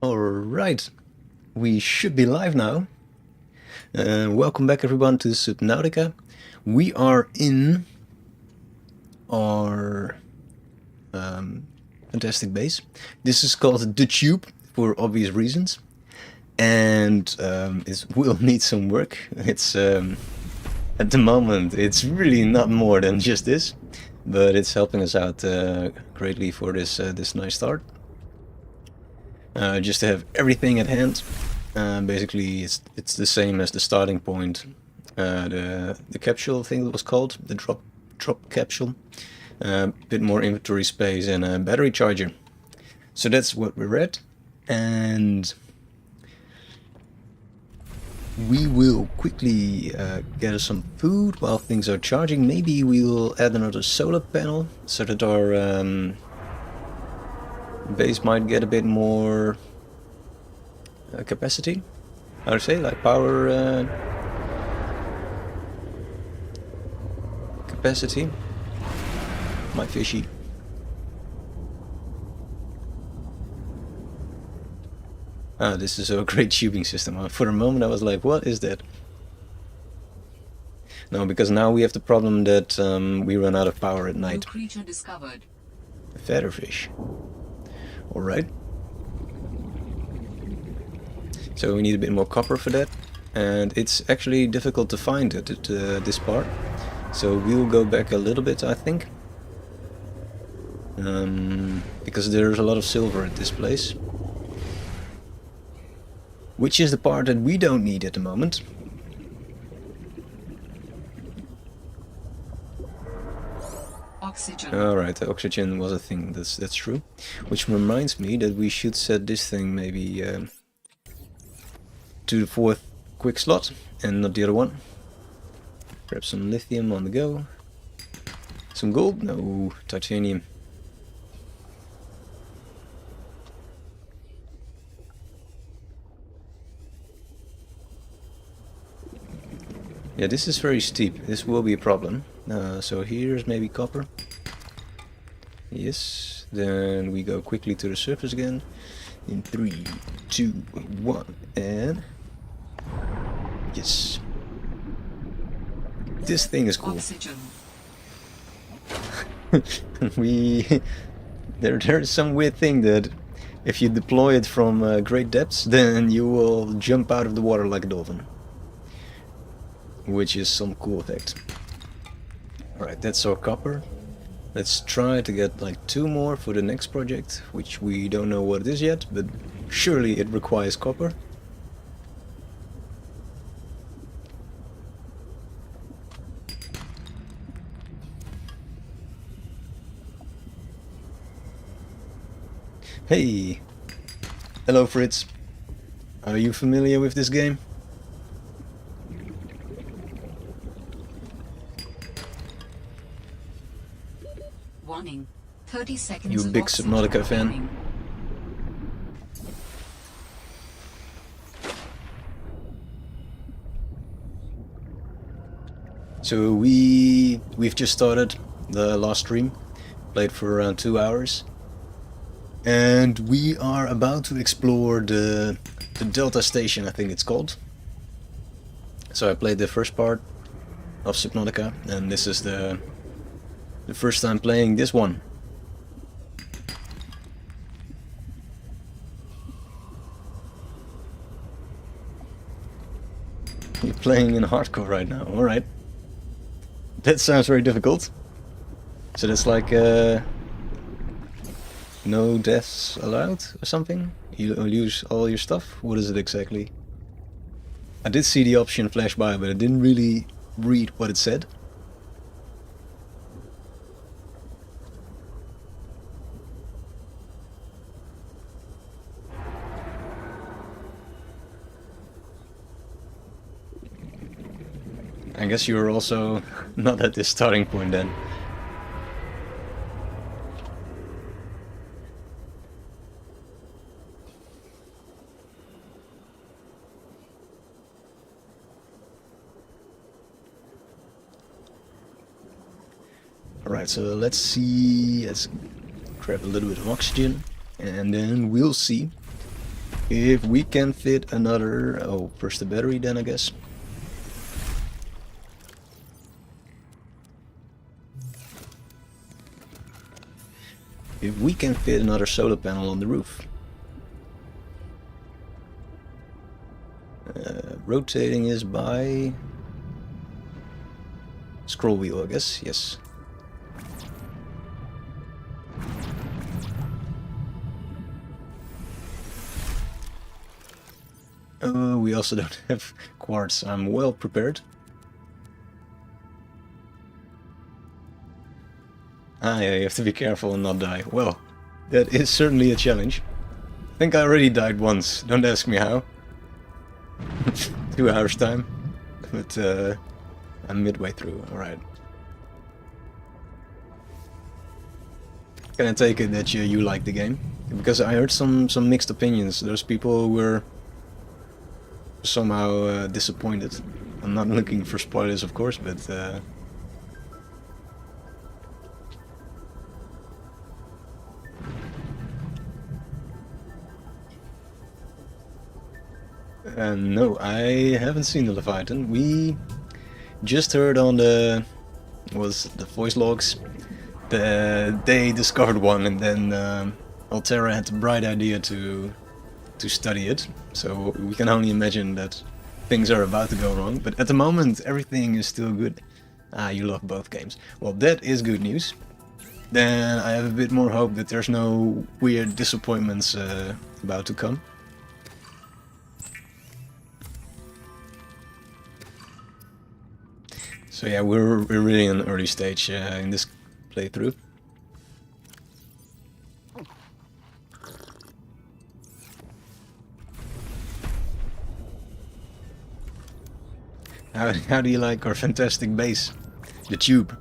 Alright, we should be live now. Welcome back everyone to Subnautica. We are in our fantastic base. This is called the Tube for obvious reasons. And it will need some work. It's at the moment it's really not more than just this. But it's helping us out greatly for this nice start. Just to have everything at hand. Basically, it's the same as the starting point. The capsule thing that was called the drop capsule. Bit more inventory space and a battery charger. So that's what we're at, and we will quickly get us some food while things are charging. Maybe we'll add another solar panel so that our base might get a bit more capacity. How to say, like power capacity. My fishy. Ah, this is a great tubing system. For a moment I was like, what is that? No, because now we have the problem that we run out of power at night. New creature discovered. A featherfish. Alright. So we need a bit more copper for that. And it's actually difficult to find it at this part. So we'll go back a little bit, I think. Because there's a lot of silver at this place. Which is the part that we don't need at the moment. Oxygen. Alright, the oxygen was a thing, that's true. Which reminds me that we should set this thing maybe to the 4th quick slot and not the other one. Grab some lithium on the go. Some gold? No, titanium. Yeah, this is very steep. This will be a problem. So here's maybe copper. Yes. Then we go quickly to the surface again. In 3, 2, 1, and yes. This thing is cool. Oxygen. There's some weird thing that if you deploy it from great depths, then you will jump out of the water like a dolphin. Which is some cool effect. Alright, that's our copper. Let's try to get like 2 more for the next project, which we don't know what it is yet, but surely it requires copper. Hey! Hello Fritz. Are you familiar with this game? Warning. 30 seconds. You a big Subnautica fan? So we've just started the last stream, played for around 2 hours, and we are about to explore the Delta Station, I think it's called. So I played the first part of Subnautica, and this is the first time playing this one. You're playing in hardcore right now, alright. That sounds very difficult. So that's like no deaths allowed or something? You lose all your stuff? What is it exactly? I did see the option flash by, but I didn't really read what it said. I guess you were also not at this starting point then. Alright, so let's see, let's grab a little bit of oxygen and then we'll see If we can fit another... Oh, first the battery then, I guess. If we can fit another solar panel on the roof. Rotating is by... Scroll wheel, I guess, yes. We also don't have quartz. I'm well prepared. Ah, yeah, you have to be careful and not die. Well, that is certainly a challenge. I think I already died once. Don't ask me how. 2 hours time. But I'm midway through. Alright. Can I take it that you like the game? Because I heard some mixed opinions. There's people who were somehow disappointed. I'm not looking for spoilers, of course, but no, I haven't seen the Leviathan. We just heard on the voice logs that they discovered one, and then Altera had the bright idea to study it. So we can only imagine that things are about to go wrong. But at the moment, everything is still good. Ah, you love both games. Well, that is good news. Then I have a bit more hope that there's no weird disappointments about to come. So yeah, we're really in an early stage in this playthrough. How do you like our fantastic base? The tube.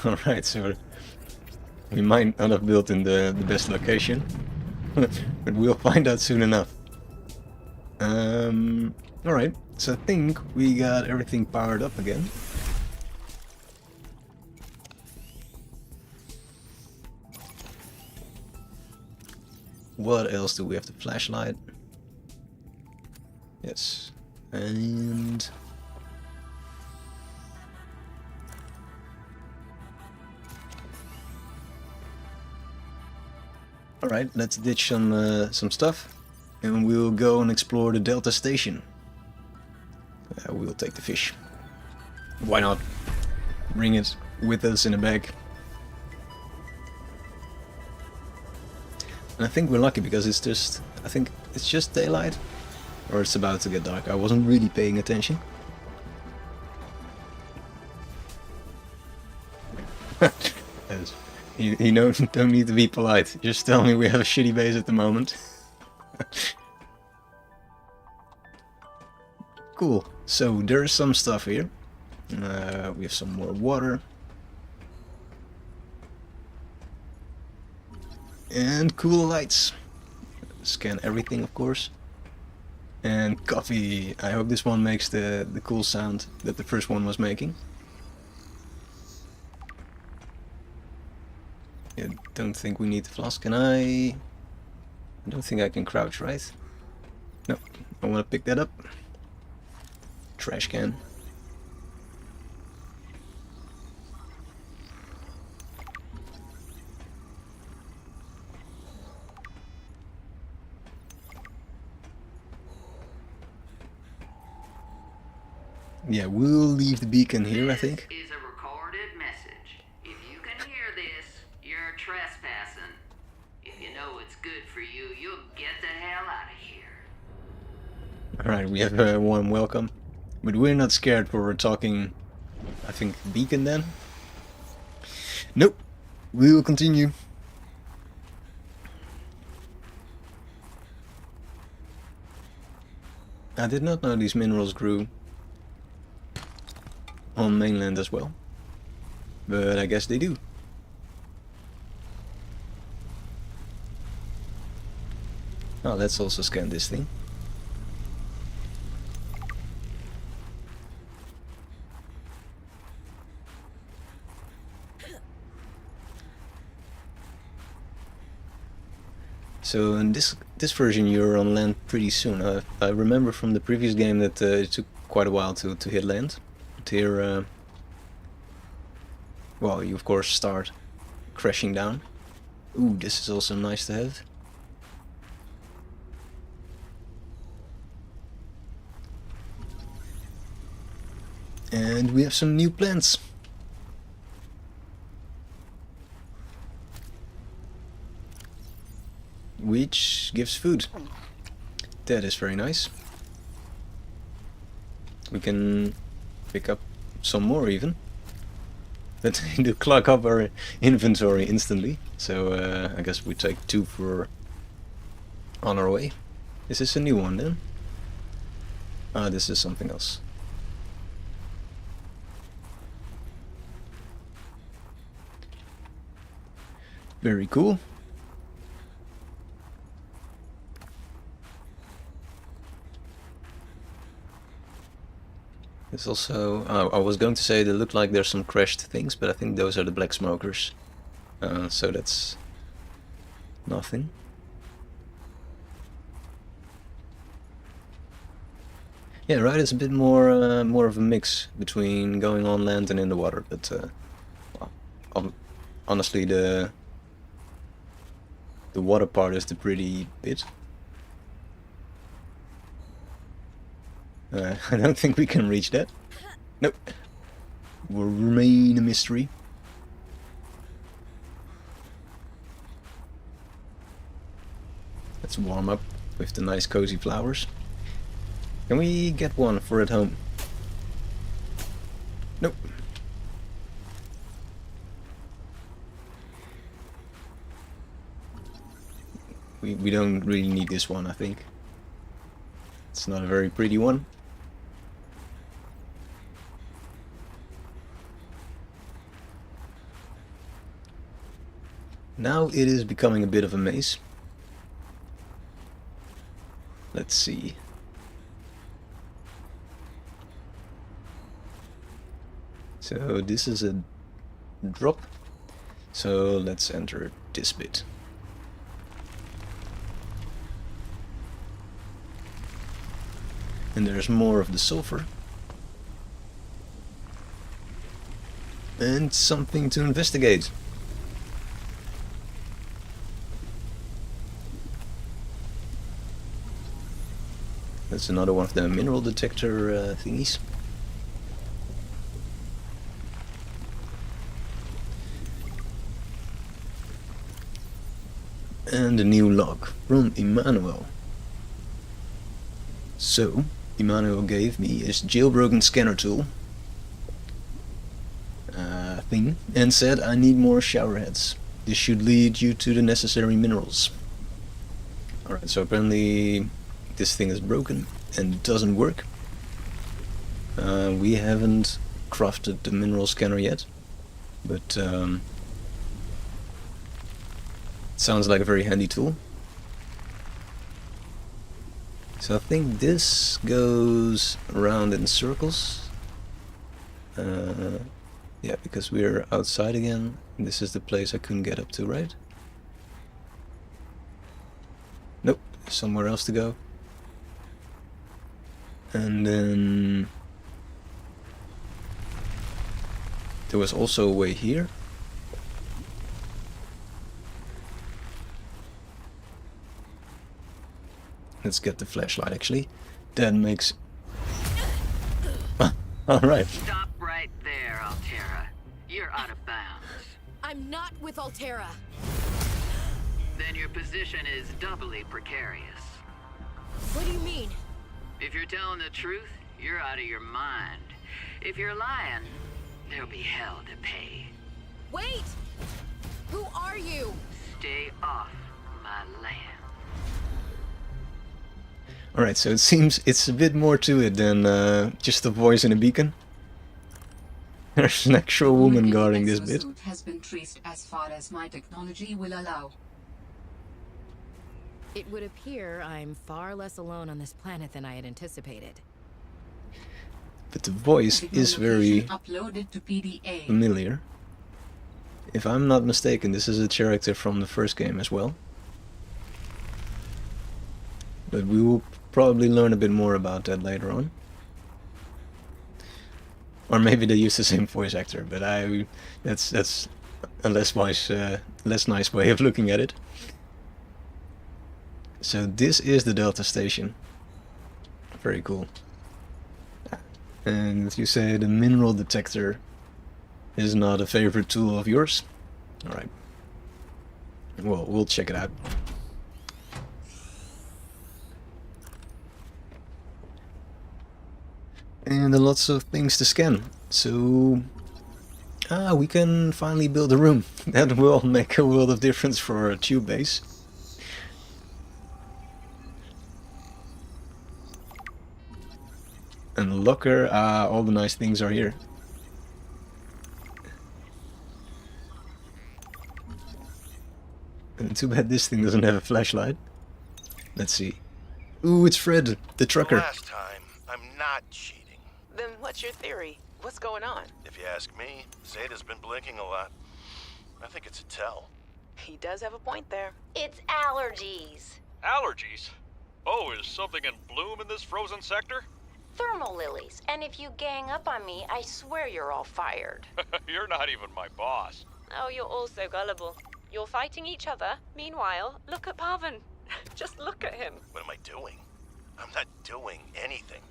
Alright, so we might not have built in the best location, but we'll find out soon enough. Alright, so I think we got everything powered up again. What else do we have? The flashlight. Yes. And... Alright, let's ditch some stuff. And we'll go and explore the Delta Station. We'll take the fish. Why not? Bring it with us in a bag. And I think we're lucky because it's just... I think it's just daylight. Or it's about to get dark. I wasn't really paying attention. Yes. You don't need to be polite. Just tell me we have a shitty base at the moment. Cool. So there's some stuff here. We have some more water. And cool lights. Scan everything, of course. And coffee. I hope this one makes the cool sound that the first one was making. I don't think we need the flask. Can I don't think I can crouch, right? No. I want to pick that up. Trash can. Yeah, we'll leave the beacon here, I think. This is a recorded message. If you can hear this, you're trespassing. If you know it's good for you, you'll get the hell out of here. Alright, we have a warm welcome. But we're not scared for we're talking, I think, beacon then? Nope. We will continue. I did not know these minerals grew on mainland as well. But I guess they do. Oh, let's also scan this thing. So in this version you're on land pretty soon. I remember from the previous game that it took quite a while to hit land. But here, well, you of course start crashing down. Ooh, this is also nice to have. And we have some new plants. Which gives food. That is very nice. We can pick up some more even. That to clog up our inventory instantly. So I guess we take 2 for on our way. Is this a new one then? Ah, this is something else. Very cool. There's also, I was going to say they look like there's some crashed things, but I think those are the black smokers. So that's nothing. Yeah, right. It's a bit more of a mix between going on land and in the water, but well, honestly, the water part is the pretty bit. I don't think we can reach that. Nope. Will remain a mystery. Let's warm up with the nice cozy flowers. Can we get one for at home? Nope. We don't really need this one, I think. It's not a very pretty one. Now it is becoming a bit of a maze. Let's see. So this is a drop. So let's enter this bit. And there's more of the sulfur. And something to investigate. That's another one of the mineral detector thingies. And a new log from Emmanuel. So, Emmanuel gave me his jailbroken scanner tool thing and said I need more shower heads. This should lead you to the necessary minerals. Alright, so apparently this thing is broken and doesn't work. We haven't crafted the mineral scanner yet, but it sounds like a very handy tool. So I think this goes around in circles. Yeah, because we're outside again. This is the place I couldn't get up to, right? Nope, somewhere else to go. And then there was also a way here. Let's get the flashlight actually. That makes... Alright. Stop right there, Altera. You're out of bounds. I'm not with Altera. Then your position is doubly precarious. What do you mean? If you're telling the truth, you're out of your mind. If you're lying, there'll be hell to pay. Wait! Who are you? Stay off my land. Alright, so it seems it's a bit more to it than just a voice in a beacon. There's an actual woman guarding this bit. Exosuit has been traced as far as my technology will allow. It would appear I'm far less alone on this planet than I had anticipated. But the voice is very Uploaded to PDA. familiar. If I'm not mistaken, this is a character from the first game as well. But we will probably learn a bit more about that later on. Or maybe they use the same voice actor, but that's a less nice way of looking at it. So this is the Delta station. Very cool. And you say the mineral detector is not a favorite tool of yours? Alright. Well, we'll check it out. And lots of things to scan. So... we can finally build a room. That will make a world of difference for our tube base. And locker, all the nice things are here. And too bad this thing doesn't have a flashlight. Let's see. Ooh, it's Fred, the trucker. Last time, I'm not cheating. Then what's your theory? What's going on? If you ask me, Zeta's been blinking a lot. I think it's a tell. He does have a point there. It's allergies. Allergies? Oh, is something in bloom in this frozen sector? Thermal lilies. And if you gang up on me, I swear you're all fired. You're not even my boss. Oh, you're all so gullible. You're fighting each other. Meanwhile, look at Parvin. Just look at him. What am I doing? I'm not doing anything.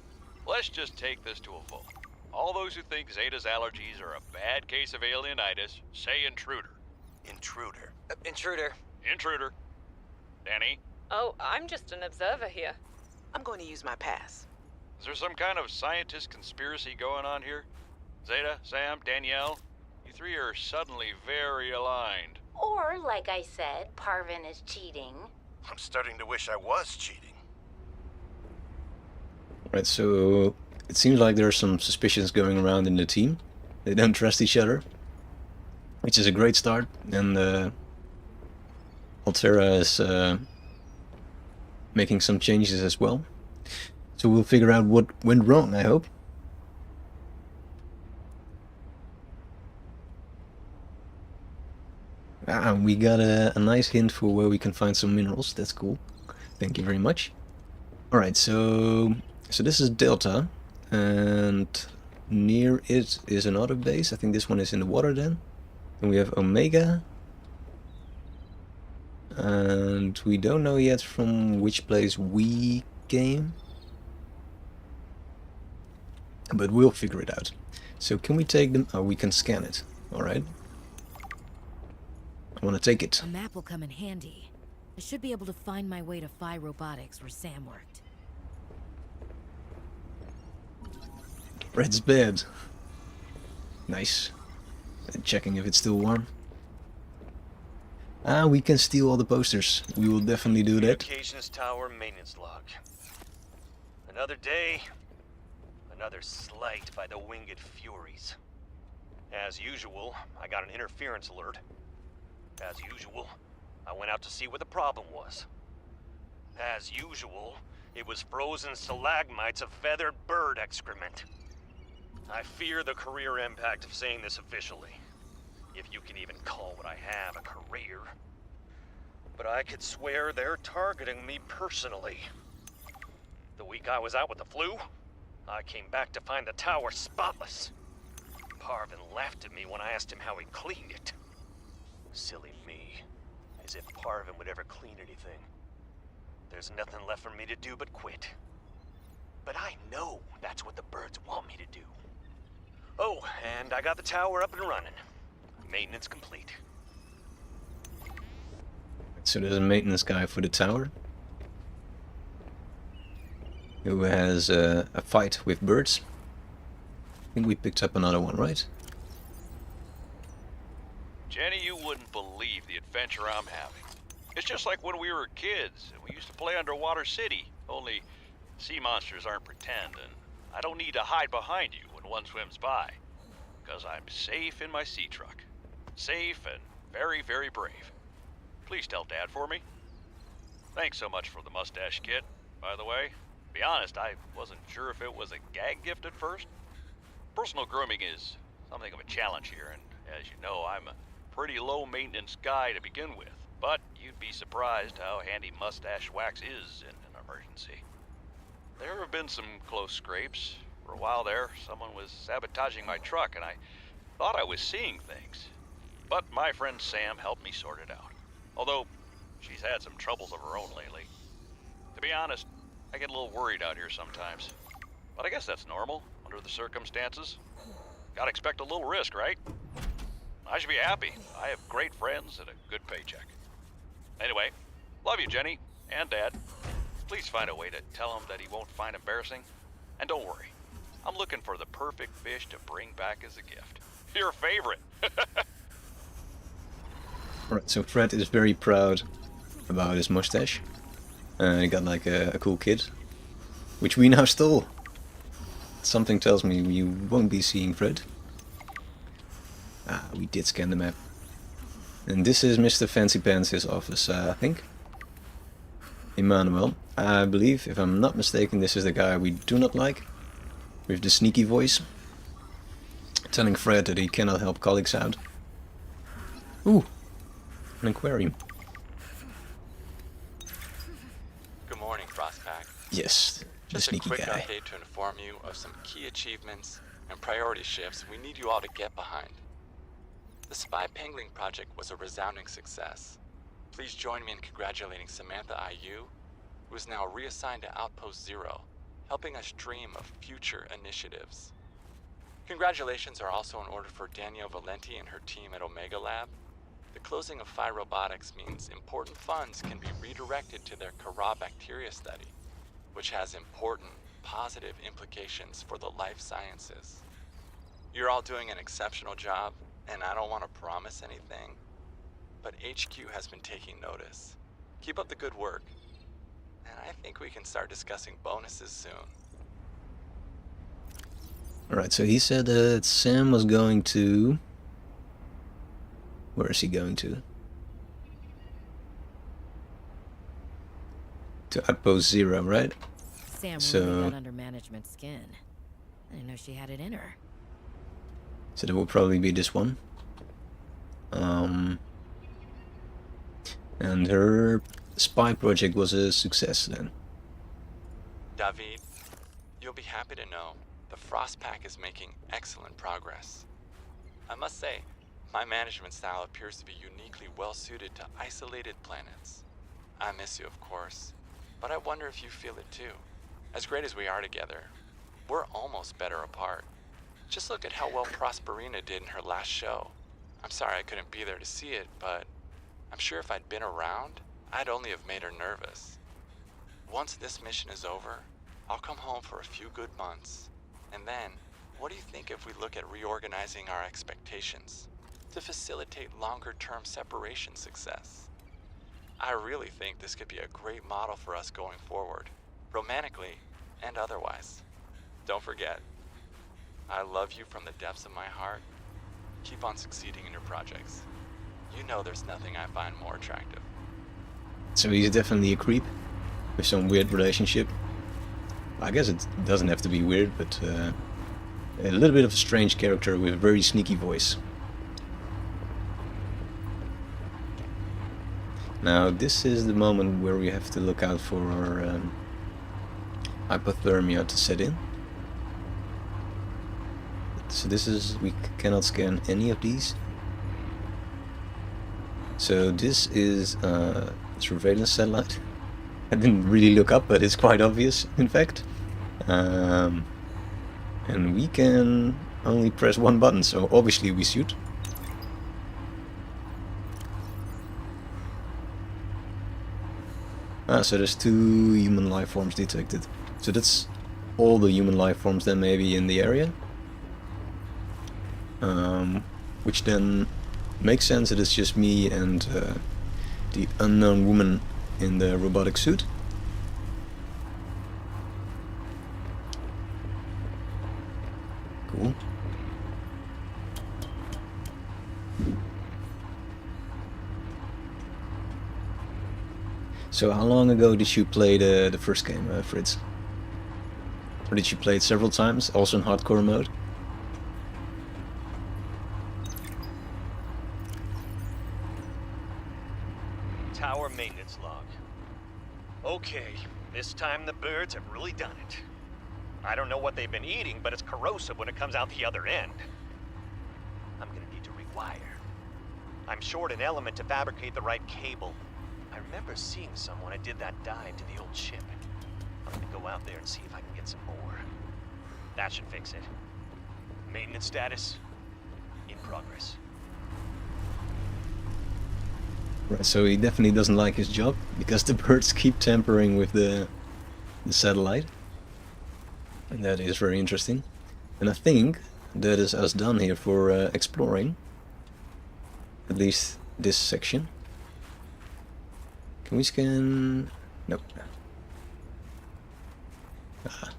Let's just take this to a vote. All those who think Zeta's allergies are a bad case of alienitis, say intruder. Intruder. Intruder. Intruder. Danny, Oh, I'm just an observer here. I'm going to use my pass. is there some kind of scientist conspiracy going on here? Zeta, Sam, Danielle, you three are suddenly very aligned. Or, like I said, Parvin is cheating. I'm starting to wish I was cheating. Right, so it seems like there are some suspicions going around in the team. They don't trust each other, which is a great start. And Altera is making some changes as well. So we'll figure out what went wrong, I hope. We got a nice hint for where we can find some minerals. That's cool. Thank you very much. Alright, so this is Delta, and near it is another base. I think this one is in the water then. And we have Omega. And we don't know yet from which place we came. But we'll figure it out. So can we take them? Oh, we can scan it. Alright. I want to take it. A map will come in handy. I should be able to find my way to Phi Robotics where Sam worked. Red's bed. Nice. Checking if it's still warm. We can steal all the posters. We will definitely do that. Communications tower maintenance log. Another day, another slight by the winged furies. As usual, I got an interference alert. As usual, I went out to see what the problem was. As usual, it was frozen stalagmites of feathered bird excrement. I fear the career impact of saying this officially, if you can even call what I have a career. But I could swear they're targeting me personally. The week I was out with the flu, I came back to find the tower spotless. Parvin laughed at me when I asked him how he cleaned it. Silly me. As if Parvin would ever clean anything. There's nothing left for me to do but quit. But I know that's what the birds want me to do. Oh, and I got the tower up and running. Maintenance complete. So there's a maintenance guy for the tower. Who has a fight with birds. I think we picked up another one, right? Jenny, you wouldn't believe the adventure I'm having. It's just like when we were kids and we used to play Underwater City, only sea monsters aren't pretend, and I don't need to hide behind you when one swims by, because I'm safe in my sea truck. Safe and very, very brave. Please tell Dad for me. Thanks so much for the mustache kit, by the way. To be honest, I wasn't sure if it was a gag gift at first. Personal grooming is something of a challenge here, and as you know, I'm a pretty low maintenance guy to begin with, but you'd be surprised how handy mustache wax is in an emergency. There have been some close scrapes. For a while there, someone was sabotaging my truck, and I thought I was seeing things. But my friend Sam helped me sort it out. Although, she's had some troubles of her own lately. To be honest, I get a little worried out here sometimes. But I guess that's normal, under the circumstances. Gotta expect a little risk, right? I should be happy. I have great friends and a good paycheck. Anyway, love you, Jenny, and Dad. Please find a way to tell him that he won't find embarrassing. And don't worry, I'm looking for the perfect fish to bring back as a gift. Your favorite. Alright, so Fred is very proud about his mustache. He got like a cool kid, which we now stole. Something tells me you won't be seeing Fred. Ah, we did scan the map. And this is Mr. Fancy Pants' office, I think. Emmanuel, I believe, if I'm not mistaken, this is the guy we do not like. With the sneaky voice. Telling Fred that he cannot help colleagues out. Ooh, an aquarium. Good morning, Frostpack. Yes, the Just a sneaky quick guy. update to inform you of some key achievements and priority shifts we need you all to get behind. The Spy Pangling project was a resounding success. Please join me in congratulating Samantha IU, who is now reassigned to Outpost Zero, helping us dream of future initiatives. Congratulations are also in order for Danielle Valenti and her team at Omega Lab. The closing of Phi Robotics means important funds can be redirected to their Kara bacteria study, which has important, positive implications for the life sciences. You're all doing an exceptional job, and I don't want to promise anything, but HQ has been taking notice. Keep up the good work, and I think we can start discussing bonuses soon. Alright, so he said that Sam was going to... Where is he going to? To Outpost Zero, right? Sam So- really got under management's skin. I didn't know she had it in her. So that will probably be this one. And her spy project was a success then. David, you'll be happy to know the Frostpack is making excellent progress. I must say, my management style appears to be uniquely well suited to isolated planets. I miss you, of course, but I wonder if you feel it too. As great as we are together, we're almost better apart. Just look at how well Prosperina did in her last show. I'm sorry I couldn't be there to see it, but I'm sure if I'd been around, I'd only have made her nervous. Once this mission is over, I'll come home for a few good months. And then, what do you think if we look at reorganizing our expectations to facilitate longer-term separation success? I really think this could be a great model for us going forward, romantically and otherwise. Don't forget, I love you from the depths of my heart. Keep on succeeding in your projects. You know there's nothing I find more attractive. So he's definitely a creep with some weird relationship. I guess it doesn't have to be weird, but a little bit of a strange character with a very sneaky voice. Now this is the moment where we have to look out for our hypothermia to set in. So this is, we cannot scan any of these. So this is a surveillance satellite. I didn't really look up, but it's quite obvious, in fact. And we can only press one button, so obviously we shoot. Ah, so there's 2 human life forms detected. So that's all the human life forms then maybe in the area. Which then makes sense that it's just me and the unknown woman in the robotic suit. Cool. So how long ago did you play the first game, Fritz? Or did you play it several times, also in hardcore mode? Tower maintenance log. Okay, This time the birds have really done it. I don't know what they've been eating, but it's corrosive when it comes out the other end. I'm gonna need to rewire. I'm short an element to fabricate the right cable. I remember seeing someone that did that dive to the old ship. I'm gonna go out there and see if I can get some more. That should fix it. Maintenance status in progress. Right, so he definitely doesn't like his job because the birds keep tampering with the satellite. And that is very interesting. And I think that is us done here for exploring. At least this section. Can we scan? Nope. Ah.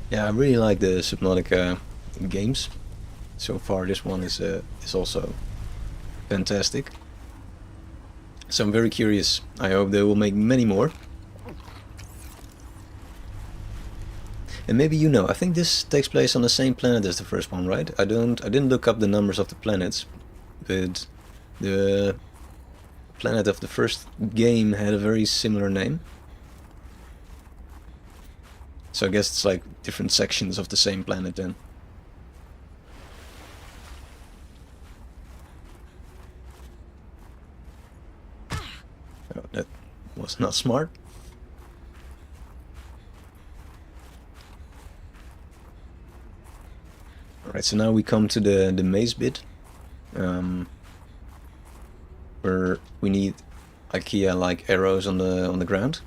Yeah, I really like the Subnautica games. So far, this one is also fantastic. So I'm very curious. I hope they will make many more. And maybe you know, I think this takes place on the same planet as the first one, right? I didn't look up the numbers of the planets, but the planet of the first game had a very similar name. So I guess it's like different sections of the same planet then. Oh, that was not smart. Alright, so now we come to the maze bit, where we need IKEA-like arrows on the ground.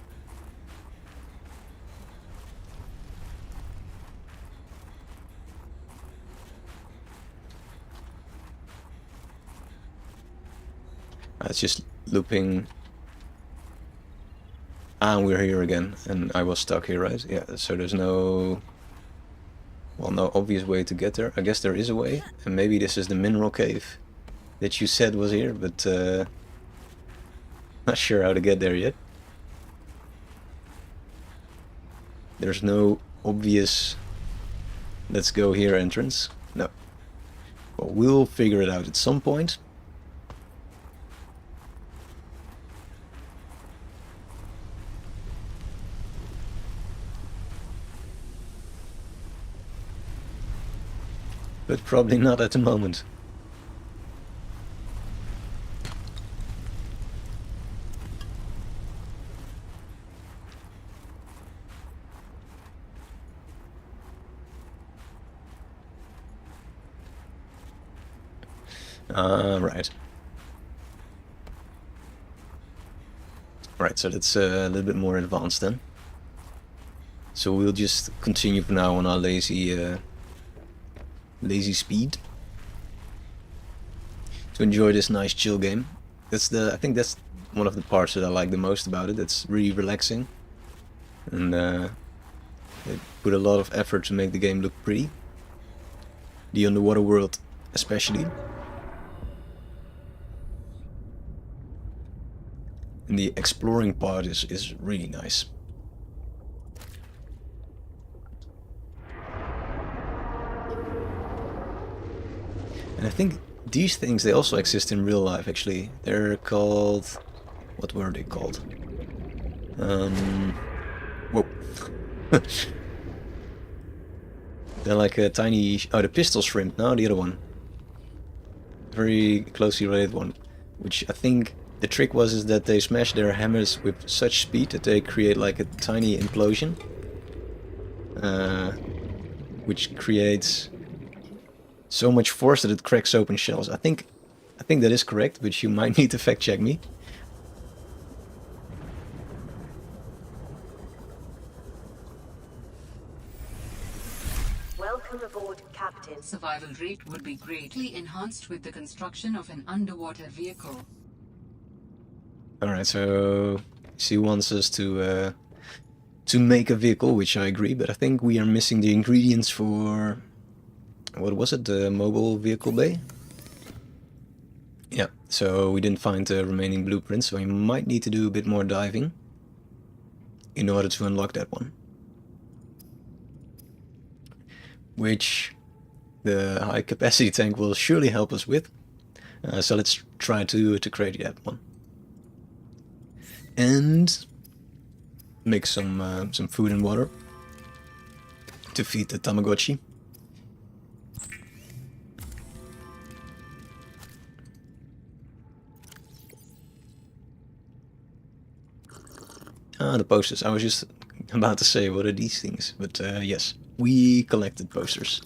It's just looping. And we're here again, and I was stuck here, right? Yeah, so there's no... Well, no obvious way to get there. I guess there is a way, and maybe this is the mineral cave that you said was here, but not sure how to get there yet. There's no obvious let's go here entrance. No. Well, we'll figure it out at some point. But probably not at the moment. Right. Right, so that's a little bit more advanced then. So we'll just continue for now on our lazy speed to enjoy this nice chill game. I think that's one of the parts that I like the most about it. It's really relaxing, and they put a lot of effort to make the game look pretty. The underwater world especially. And the exploring part is really nice. And I think these things, they also exist in real life, actually. They're called... What were they called? Whoa. They're like a tiny... Oh, the pistol shrimp. No, the other one. Very closely related one. Which I think the trick is that they smash their hammers with such speed that they create like a tiny implosion. Which creates so much force that it cracks open shells. I think that is correct, but you might need to fact check me. Welcome aboard, Captain. Survival rate would be greatly enhanced with the construction of an underwater vehicle. Alright, so she wants us to make a vehicle, which I agree, but I think we are missing the ingredients for... What was it? The mobile vehicle bay? Yeah, so we didn't find the remaining blueprints, so we might need to do a bit more diving in order to unlock that one. Which the high capacity tank will surely help us with. So let's try to create that one. And make some food and water to feed the Tamagotchi. Ah, the posters. I was just about to say, what are these things? But yes, we collected posters.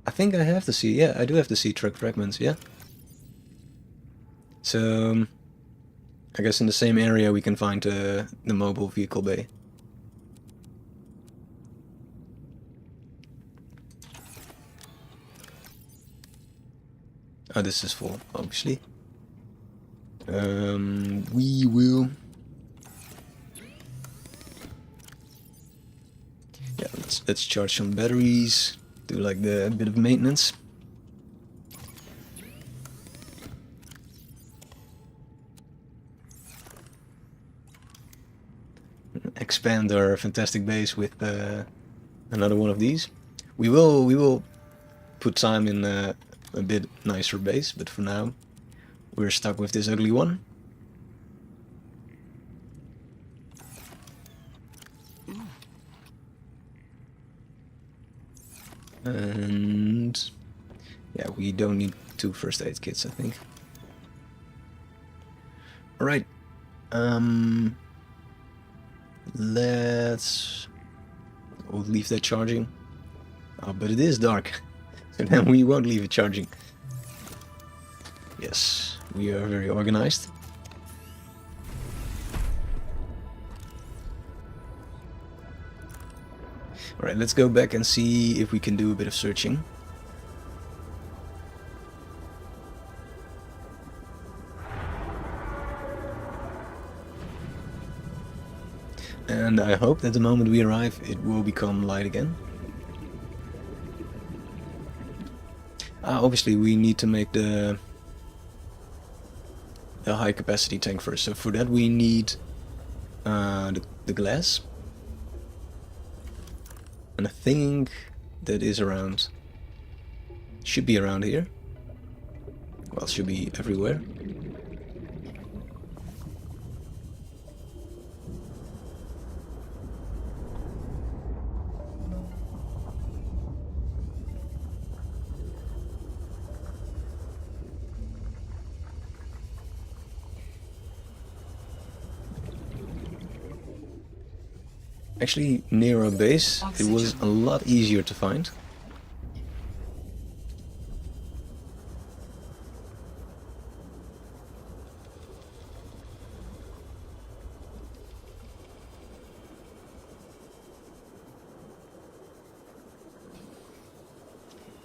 I think I have to see, yeah, I do have to see truck fragments, yeah. So, I guess in the same area we can find the mobile vehicle bay. Oh, this is full, obviously. We will... Yeah, let's charge some batteries, do like the bit of maintenance. Expand our fantastic base with another one of these. We will put time in a bit nicer base, but for now we're stuck with this ugly one. And yeah, we don't need 2 first aid kits, I think. Alright. We'll leave that charging. Oh, but it is dark. So then we won't leave it charging. Yes, we are very organized. Alright, let's go back and see if we can do a bit of searching. And I hope that the moment we arrive it will become light again. Obviously we need to make the high capacity tank first, so for that we need the glass. And I think that is around, should be around here. Well, should be everywhere. Actually, near our base, it was a lot easier to find.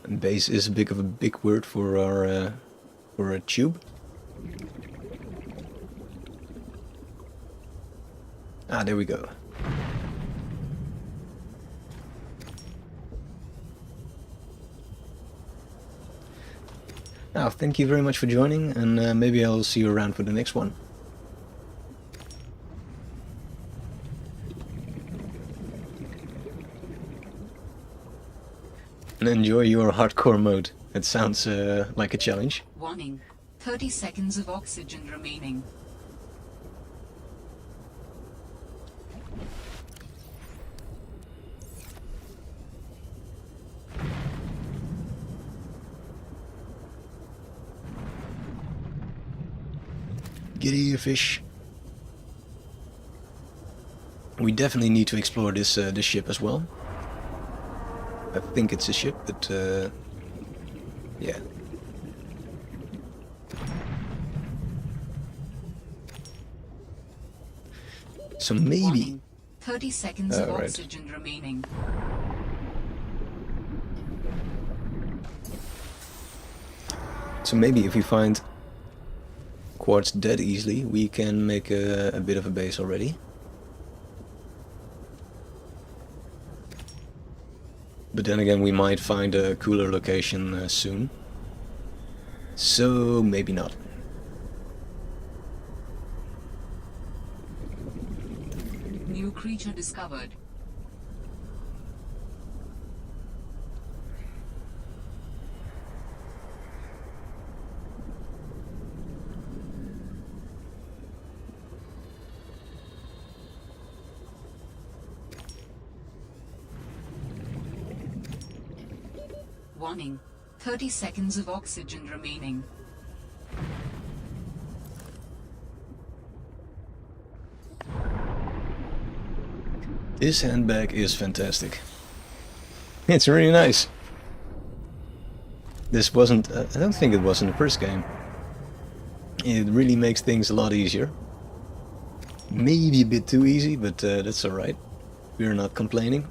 And base is a big word for our tube. Ah, there we go. Now, thank you very much for joining, and maybe I'll see you around for the next one. And enjoy your hardcore mode. It sounds like a challenge. Warning, 30 seconds of oxygen remaining. Get here, fish. We definitely need to explore this this ship as well. I think it's a ship, but yeah. So maybe. Warning, 30 seconds of right. oxygen remaining. So maybe if we find quartz dead easily, we can make a bit of a base already. But then again, we might find a cooler location soon. So maybe not. New creature discovered. Warning. 30 seconds of oxygen remaining. This handbag is fantastic. It's really nice. This wasn't... I don't think it was in the first game. It really makes things a lot easier. Maybe a bit too easy, but that's alright. We're not complaining.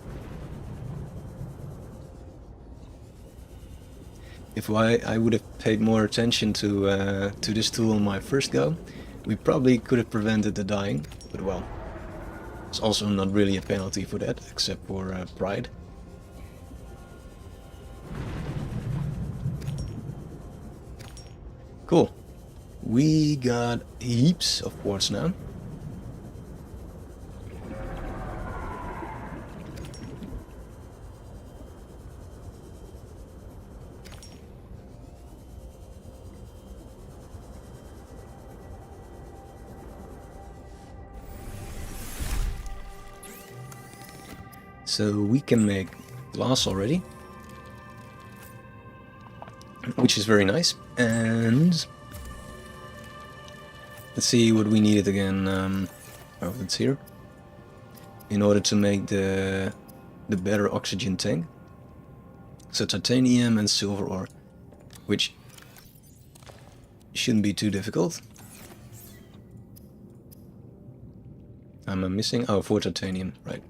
If I would have paid more attention to this tool on my first go, we probably could have prevented the dying, but well, it's also not really a penalty for that, except for pride. Cool. We got heaps of quartz now. So we can make glass already, which is very nice. And let's see what we needed again. Oh, it's here. In order to make the better oxygen tank. So titanium and silver ore, which shouldn't be too difficult. I'm missing, oh, for titanium, right.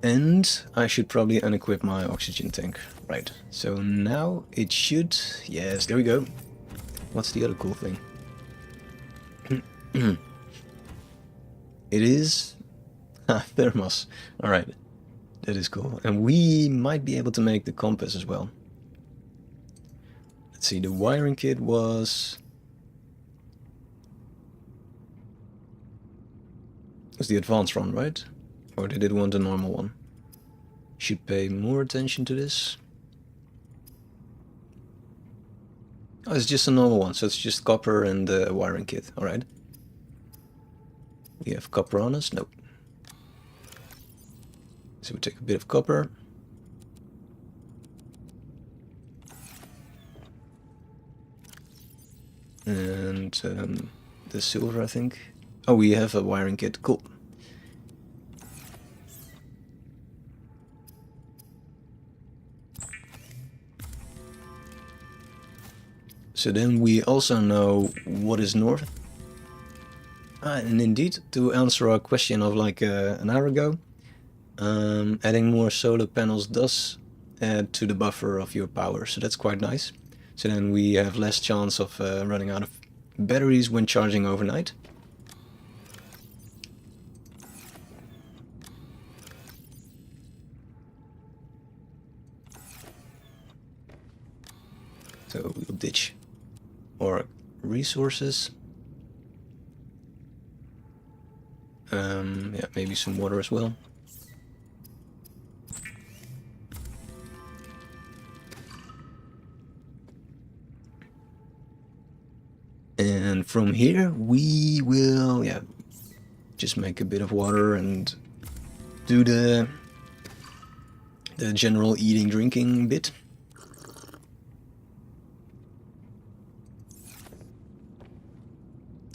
And I should probably unequip my oxygen tank. Right, so now it should... Yes, there we go. What's the other cool thing? It is... thermos. Alright, that is cool. And we might be able to make the compass as well. Let's see, the wiring kit was... It's the advanced one, right? Or did it want a normal one? Should pay more attention to this. Oh, it's just a normal one, so it's just copper and a wiring kit, alright. We have copper on us? Nope. So we take a bit of copper. And the silver, I think. Oh, we have a wiring kit, cool. So then we also know what is north. And indeed, to answer our question of like an hour ago, adding more solar panels does add to the buffer of your power, so that's quite nice. So then we have less chance of running out of batteries when charging overnight. So we'll ditch our resources. Yeah, maybe some water as well. And from here we will, yeah, just make a bit of water and do the general eating, drinking bit.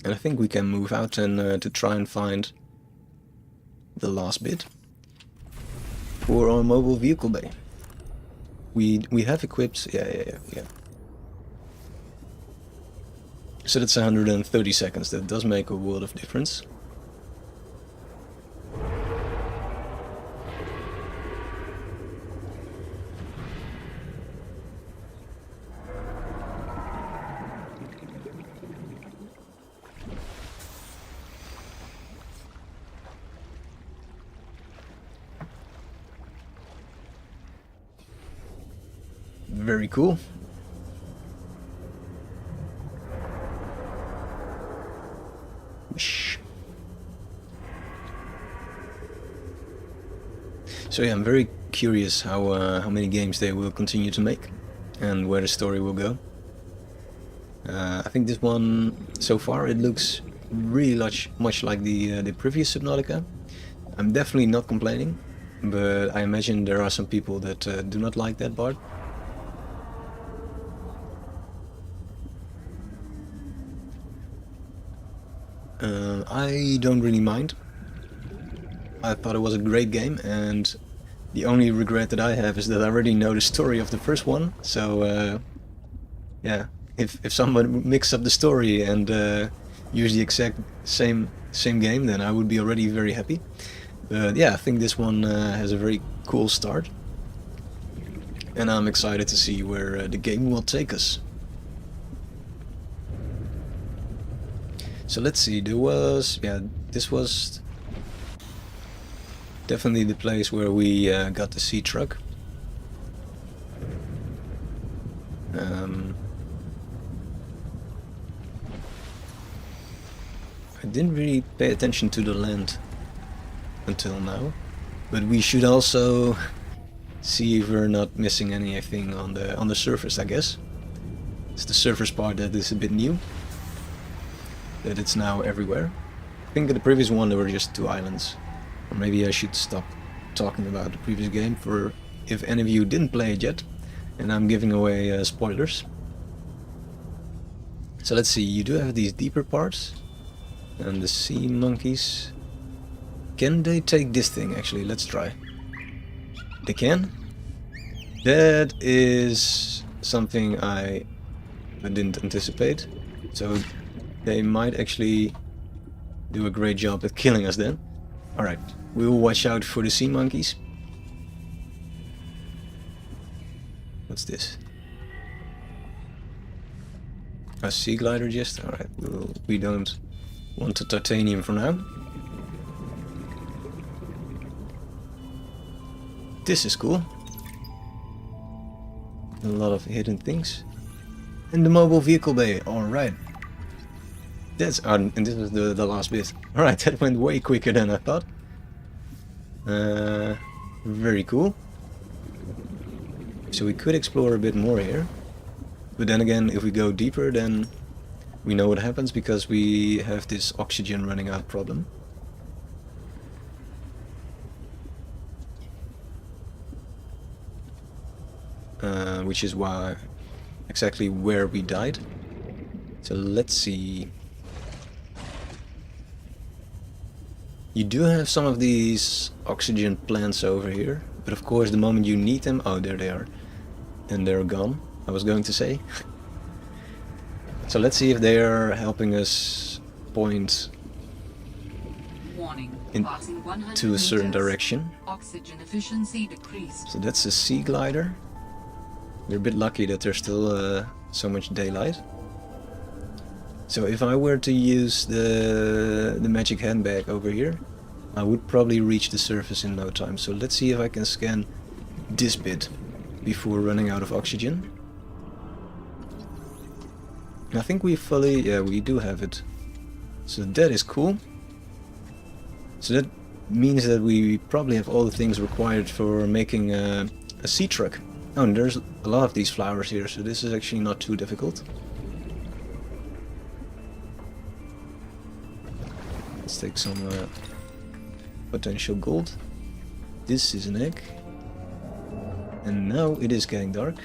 And I think we can move out and to try and find the last bit for our mobile vehicle bay. We have equipped, yeah. So that's 130 seconds. That does make a world of difference. Very cool. Whoosh. So yeah, I'm very curious how many games they will continue to make and where the story will go. I think this one, so far, it looks really much like the previous Subnautica. I'm definitely not complaining, but I imagine there are some people that do not like that part. I don't really mind. I thought it was a great game, and the only regret that I have is that I already know the story of the first one. So yeah, if someone mixed up the story and used the exact same game, then I would be already very happy. But yeah, I think this one has a very cool start, and I'm excited to see where the game will take us. So let's see, this was definitely the place where we got the sea truck. I didn't really pay attention to the land until now, but we should also see if we're not missing anything on the surface, I guess. It's the surface part that is a bit new, that it's now everywhere. I think in the previous one there were just 2 islands. Or maybe I should stop talking about the previous game for if any of you didn't play it yet, and I'm giving away spoilers. So let's see, you do have these deeper parts, and the sea monkeys. Can they take this thing actually? Let's try. They can? That is something I didn't anticipate. So they might actually do a great job at killing us then. Alright, we will watch out for the sea monkeys. What's this? A sea glider just? Alright, we don't want the titanium for now. This is cool. A lot of hidden things. And the mobile vehicle bay, alright. That's and this was the last bit. Alright, that went way quicker than I thought. Very cool. So we could explore a bit more here. But then again, if we go deeper, then we know what happens, because we have this oxygen running out problem. Which is why exactly where we died. So let's see. You do have some of these oxygen plants over here, but of course the moment you need them, oh, there they are, and they're gone, I was going to say. So let's see if they are helping us point into a certain direction. Oxygen efficiency decreased. So that's a sea glider. We're a bit lucky that there's still so much daylight. So if I were to use the magic handbag over here, I would probably reach the surface in no time. So let's see if I can scan this bit before running out of oxygen. I think we fully, yeah, we do have it. So that is cool. So that means that we probably have all the things required for making a sea truck. Oh, and there's a lot of these flowers here, so this is actually not too difficult. Let's take some potential gold. This is an egg. And now it is getting dark.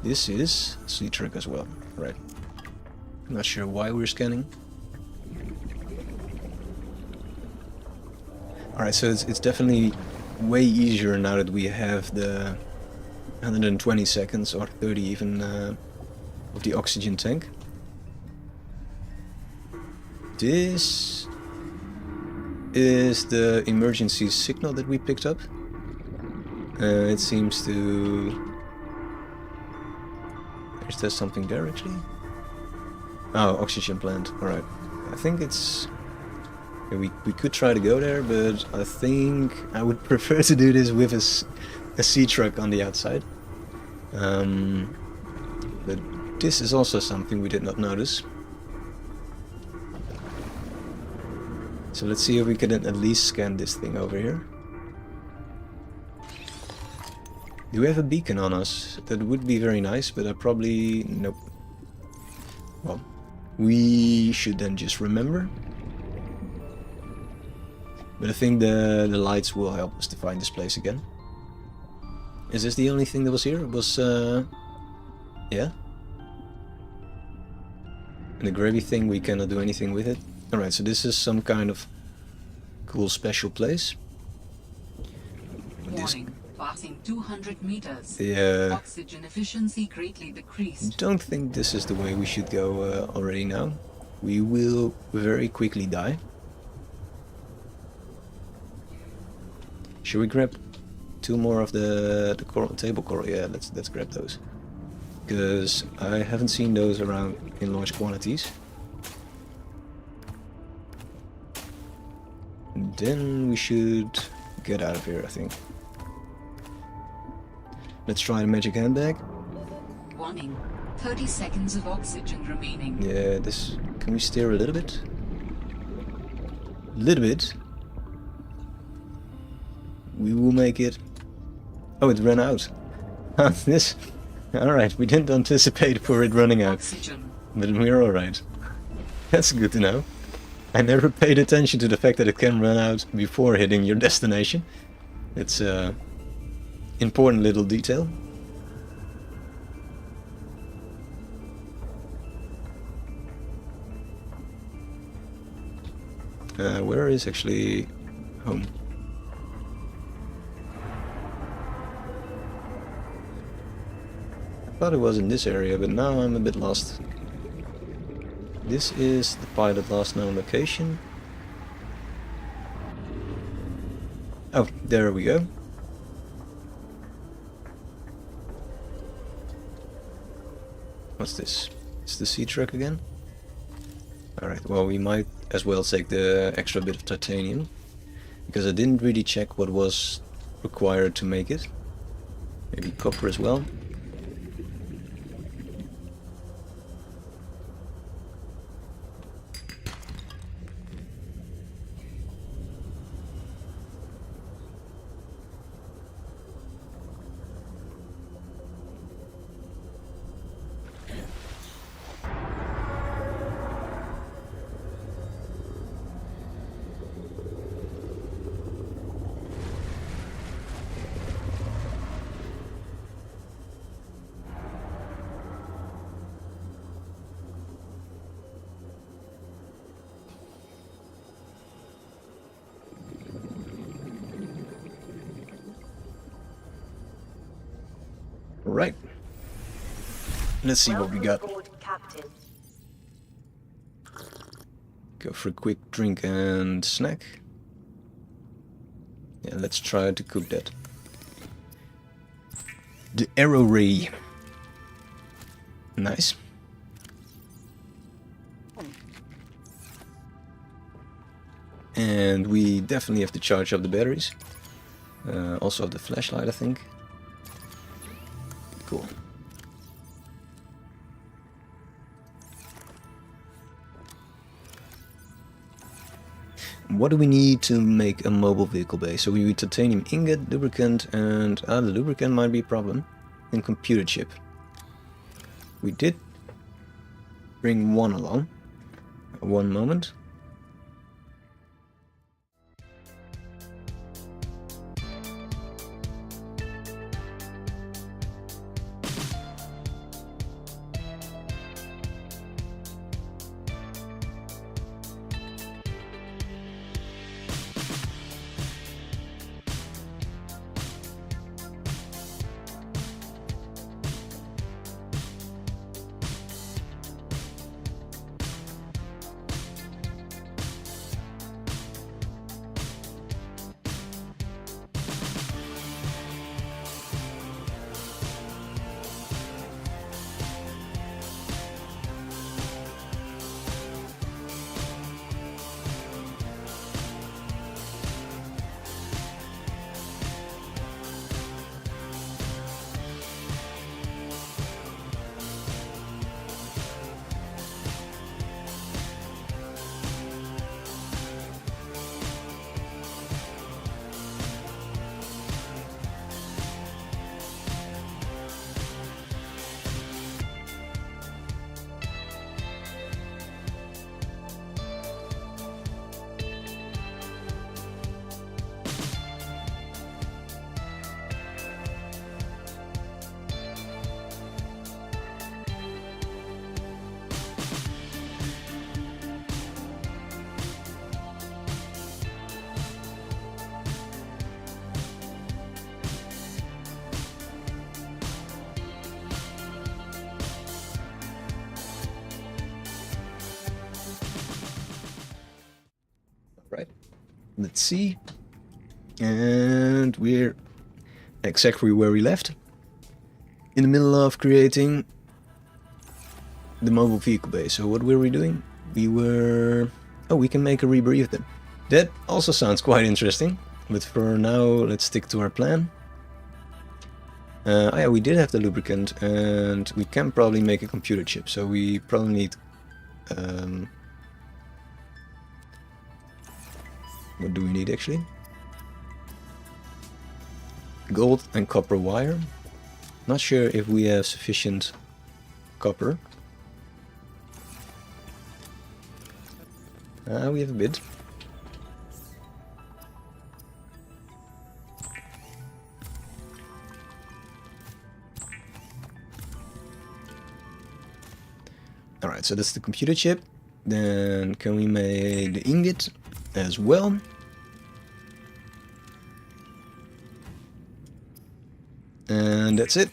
This is a sea truck as well. Right. I'm not sure why we're scanning. Alright, so it's definitely way easier now that we have the 120 seconds or 30 even of the oxygen tank. This is the emergency signal that we picked up. It seems to... Is there something there actually? Oh, oxygen plant. Alright. I think it's... We could try to go there, but I think I would prefer to do this with a sea truck on the outside. But this is also something we did not notice. So let's see if we can at least scan this thing over here. Do we have a beacon on us? That would be very nice, but I probably... nope. Well, we should then just remember. But I think the lights will help us to find this place again. Is this the only thing that was here? It was... yeah. And the gravy thing, we cannot do anything with it. Alright, so this is some kind of cool special place. Warning, passing 200 meters. Yeah. Oxygen efficiency greatly decreased. Don't think this is the way we should go already now. We will very quickly die. Should we grab 2 more of the coral, table coral? Yeah, let's grab those. Because I haven't seen those around in large quantities. And then we should get out of here, I think. Let's try the magic handbag. Warning, 30 seconds of oxygen remaining. Yeah, this... can we steer a little bit? A little bit. We will make it... oh, it ran out. This... alright, we didn't anticipate for it running out. Oxygen. But we're alright. That's good to know. I never paid attention to the fact that it can run out before hitting your destination. It's a important little detail. Where is actually home? I thought it was in this area, but now I'm a bit lost. This is the pilot last known location. Oh, there we go. What's this? It's the sea truck again? Alright, well, we might as well take the extra bit of titanium, because I didn't really check what was required to make it. Maybe copper as well. Right. Let's see what we got. Go for a quick drink and snack. Yeah, let's try to cook that. The arrow ray. Nice. And we definitely have to charge up the batteries. Also the flashlight, I think. Cool. What do we need to make a mobile vehicle base? So we need titanium ingot, lubricant, and the lubricant might be a problem. And computer chip. We did bring one along. One moment. Let's see. And we're exactly where we left. In the middle of creating the mobile vehicle base. So what were we doing? We were... Oh, we can make a rebreathe then. That also sounds quite interesting. But for now, let's stick to our plan. Oh yeah, we did have the lubricant, and we can probably make a computer chip. So we probably need... what do we need actually? Gold and copper wire. Not sure if we have sufficient copper. We have a bit. Alright, so that's the computer chip. Then can we make the ingot as well? And that's it.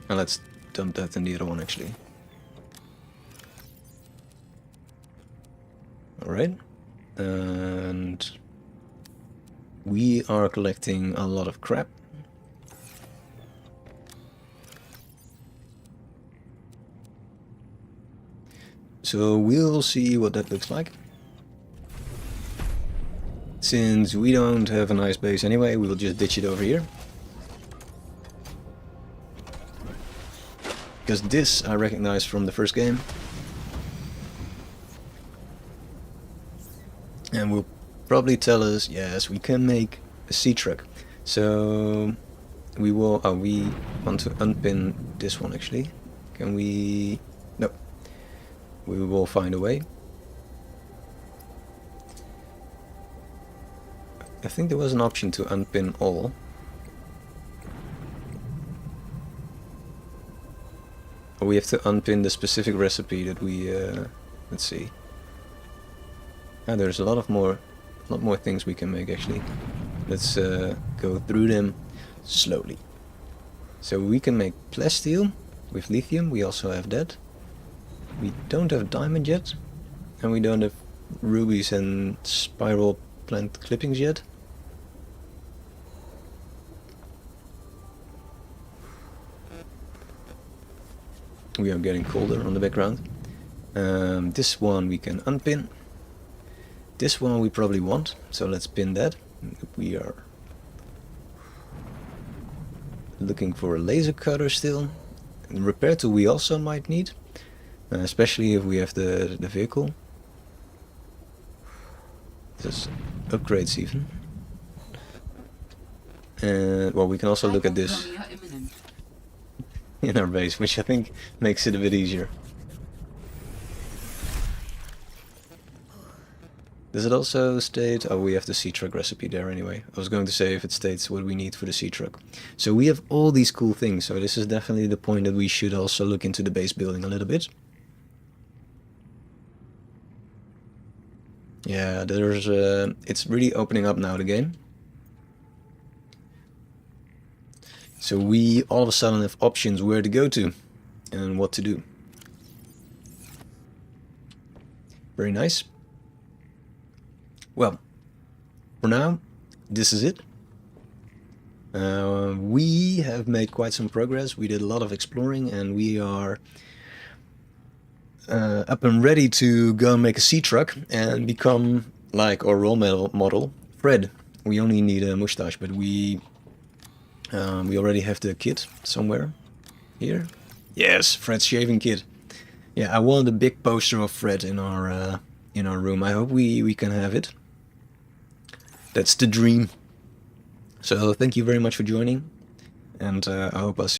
Now let's dump that in the other one actually. Alright. And we are collecting a lot of crap. So we'll see what that looks like. Since we don't have a nice base anyway, we'll just ditch it over here. Because this I recognize from the first game. And will probably tell us, yes, we can make a sea truck. So we will, we want to unpin this one actually. Can we, no. We will find a way. I think there was an option to unpin all. Or we have to unpin the specific recipe that we, let's see. There's a lot more things we can make actually. Let's go through them slowly. So we can make plasteel with lithium, we also have that. We don't have diamond yet, and we don't have rubies and spiral plant clippings yet. We are getting colder on the background. This one we can unpin. This one we probably want, so let's pin that. We are looking for a laser cutter still. And repair tool we also might need. Especially if we have the vehicle. There's upgrades even. And well, we can also look at this in our base, which I think makes it a bit easier. Does it also state... Oh, we have the sea truck recipe there anyway. I was going to say if it states what we need for the sea truck. So we have all these cool things, so this is definitely the point that we should also look into the base building a little bit. Yeah, there's it's really opening up now, the game. So we all of a sudden have options where to go to and what to do. Very nice. Well, for now, this is it. We have made quite some progress. We did a lot of exploring, and we are up and ready to go and make a sea truck and become like our role model, Fred. We only need a mustache, but we already have the kit somewhere. Here, yes, Fred's shaving kit. Yeah, I want a big poster of Fred in our room. I hope we can have it. That's the dream. So thank you very much for joining, and I hope I'll see